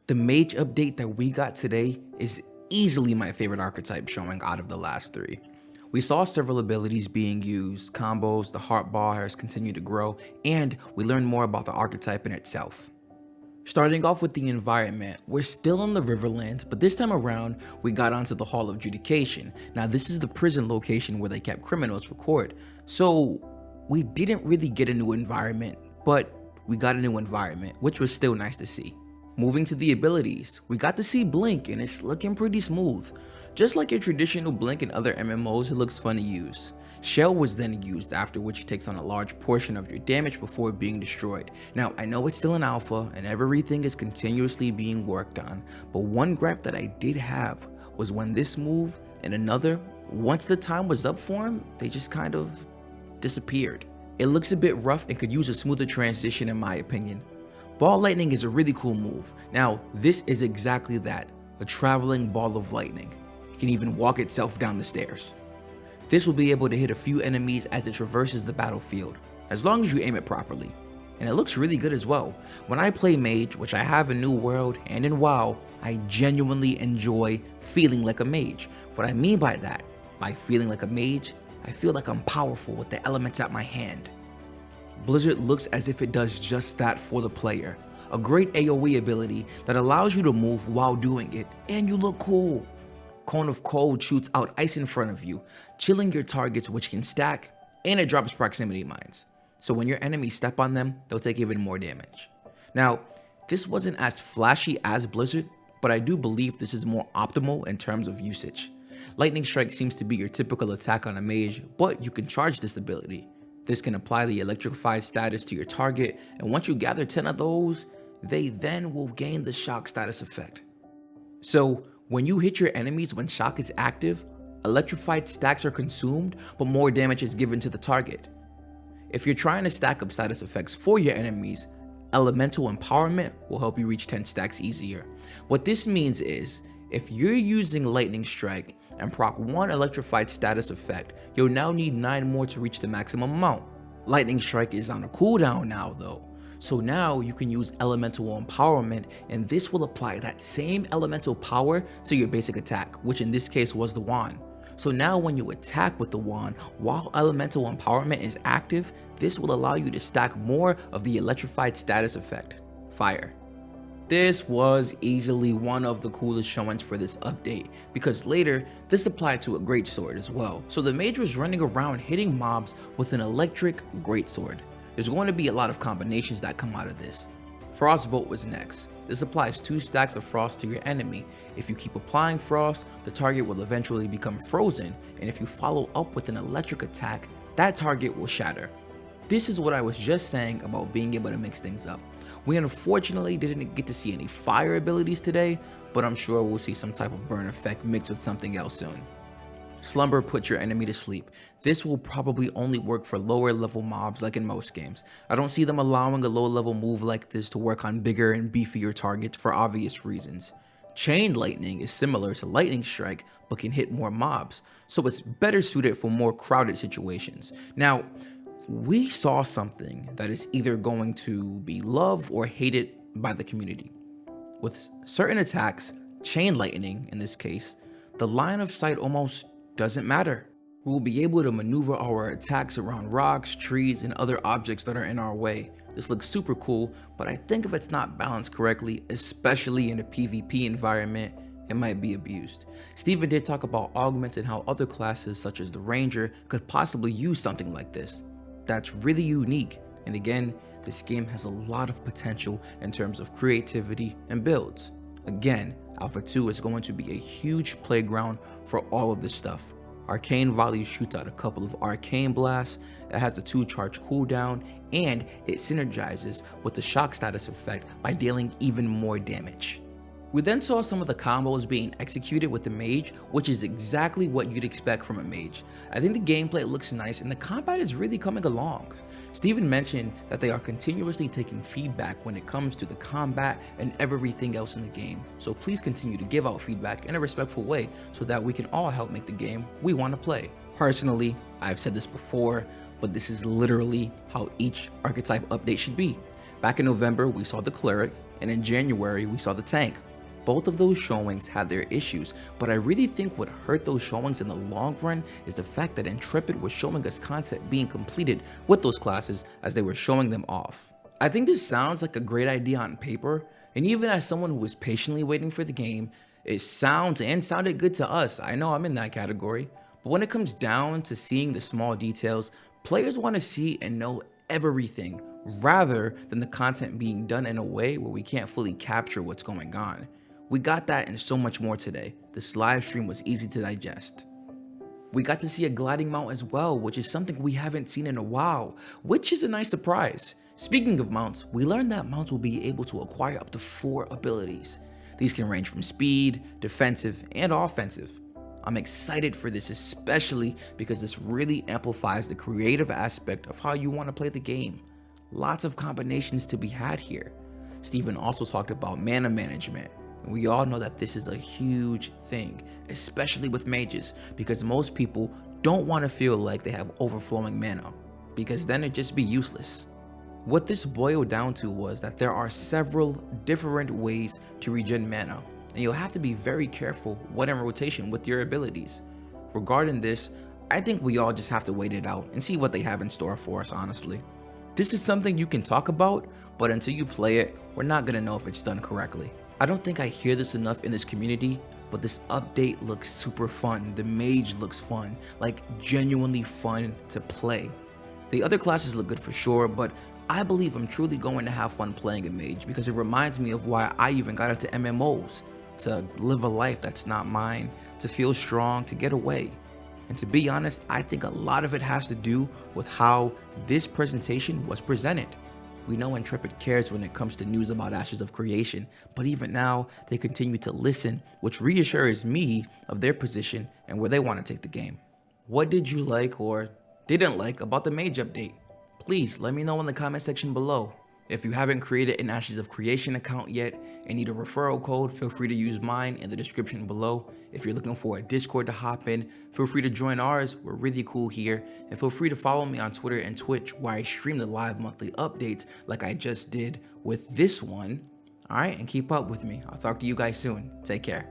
The mage update that we got today is easily my favorite archetype showing out of the last three. We saw several abilities being used, combos, the heart bar has continued to grow, and we learned more about the archetype in itself. Starting off with the environment, we're still in the Riverlands, but this time around, we got onto the Hall of Adjudication. Now this is the prison location where they kept criminals for court, so we didn't really get a new environment, but we got a new environment, which was still nice to see. Moving to the abilities, we got to see Blink and it's looking pretty smooth. Just like your traditional Blink in other MMOs, it looks fun to use. Shell was then used, after which it takes on a large portion of your damage before being destroyed. Now I know it's still an alpha and everything is continuously being worked on, but one gripe that I did have was when this move and another, once the time was up for him, they just kind of disappeared. It looks a bit rough and could use a smoother transition in my opinion. Ball lightning is a really cool move. Now this is exactly that, a traveling ball of lightning. It can even walk itself down the stairs. This will be able to hit a few enemies as it traverses the battlefield, as long as you aim it properly. And it looks really good as well. When I play mage, which I have in New World and in WoW, I genuinely enjoy feeling like a mage. What I mean by that, by feeling like a mage, I feel like I'm powerful with the elements at my hand. Blizzard looks as if it does just that for the player. A great AoE ability that allows you to move while doing it, and you look cool. Cone of Cold shoots out ice in front of you, chilling your targets which can stack, and it drops proximity mines. So when your enemies step on them, they'll take even more damage. Now, this wasn't as flashy as Blizzard, but I do believe this is more optimal in terms of usage. Lightning Strike seems to be your typical attack on a mage, but you can charge this ability. This can apply the electrified status to your target, and once you gather 10 of those, they then will gain the shock status effect. So when you hit your enemies when shock is active, electrified stacks are consumed, but more damage is given to the target. If you're trying to stack up status effects for your enemies, Elemental Empowerment will help you reach 10 stacks easier. What this means is, if you're using Lightning Strike and proc 1 electrified status effect, you'll now need 9 more to reach the maximum amount. Lightning Strike is on a cooldown now though, so now you can use Elemental Empowerment and this will apply that same elemental power to your basic attack, which in this case was the wand. So now when you attack with the wand, while Elemental Empowerment is active, this will allow you to stack more of the electrified status effect, fire. This was easily one of the coolest showings for this update, because later, this applied to a greatsword as well. So the mage was running around hitting mobs with an electric greatsword. There's going to be a lot of combinations that come out of this. Frostbolt was next. This applies 2 stacks of frost to your enemy. If you keep applying frost, the target will eventually become frozen, and if you follow up with an electric attack, that target will shatter. This is what I was just saying about being able to mix things up. We unfortunately didn't get to see any fire abilities today, but I'm sure we'll see some type of burn effect mixed with something else soon. Slumber puts your enemy to sleep. This will probably only work for lower level mobs like in most games. I don't see them allowing a low level move like this to work on bigger and beefier targets for obvious reasons. Chain Lightning is similar to Lightning Strike but can hit more mobs, so it's better suited for more crowded situations. Now, we saw something that is either going to be loved or hated by the community. With certain attacks, Chain Lightning in this case, the line of sight almost doesn't matter. We will be able to maneuver our attacks around rocks, trees, and other objects that are in our way. This looks super cool, but I think if it's not balanced correctly, especially in a PvP environment, it might be abused. Steven did talk about augments and how other classes such as the Ranger could possibly use something like this. That's really unique, and again, this game has a lot of potential in terms of creativity and builds. Again, Alpha 2 is going to be a huge playground for all of this stuff. Arcane Volley shoots out a couple of Arcane Blasts, it has a 2-charge cooldown, and it synergizes with the shock status effect by dealing even more damage. We then saw some of the combos being executed with the mage, which is exactly what you'd expect from a mage. I think the gameplay looks nice and the combat is really coming along. Steven mentioned that they are continuously taking feedback when it comes to the combat and everything else in the game. So please continue to give out feedback in a respectful way so that we can all help make the game we want to play. Personally, I've said this before, but this is literally how each archetype update should be. Back in November, we saw the Cleric, and in January we saw the tank. Both of those showings had their issues, but I really think what hurt those showings in the long run is the fact that Intrepid was showing us content being completed with those classes as they were showing them off. I think this sounds like a great idea on paper, and even as someone who was patiently waiting for the game, it sounds and sounded good to us. I know I'm in that category, but when it comes down to seeing the small details, players want to see and know everything rather than the content being done in a way where we can't fully capture what's going on. We got that and so much more today. This live stream was easy to digest. We got to see a gliding mount as well, which is something we haven't seen in a while, which is a nice surprise. Speaking of mounts, we learned that mounts will be able to acquire up to 4 abilities. These can range from speed, defensive, and offensive. I'm excited for this, especially because this really amplifies the creative aspect of how you want to play the game. Lots of combinations to be had here. Steven also talked about mana management. We all know that this is a huge thing, especially with mages, because most people don't want to feel like they have overflowing mana, because then it'd just be useless. What this boiled down to was that there are several different ways to regen mana, and you'll have to be very careful when in rotation with your abilities. Regarding this, I think we all just have to wait it out and see what they have in store for us, honestly. This is something you can talk about, but until you play it, we're not gonna know if it's done correctly. I don't think I hear this enough in this community, but this update looks super fun. The mage looks fun, like genuinely fun to play. The other classes look good for sure, but I believe I'm truly going to have fun playing a mage because it reminds me of why I even got into MMOs, to live a life that's not mine, to feel strong, to get away. And to be honest, I think a lot of it has to do with how this presentation was presented. We know Intrepid cares when it comes to news about Ashes of Creation, but even now, they continue to listen, which reassures me of their position and where they want to take the game. What did you like or didn't like about the Mage update? Please let me know in the comment section below. If you haven't created an Ashes of Creation account yet and need a referral code, feel free to use mine in the description below. If you're looking for a Discord to hop in, feel free to join ours. We're really cool here. And feel free to follow me on Twitter and Twitch where I stream the live monthly updates like I just did with this one. All right, and keep up with me. I'll talk to you guys soon. Take care.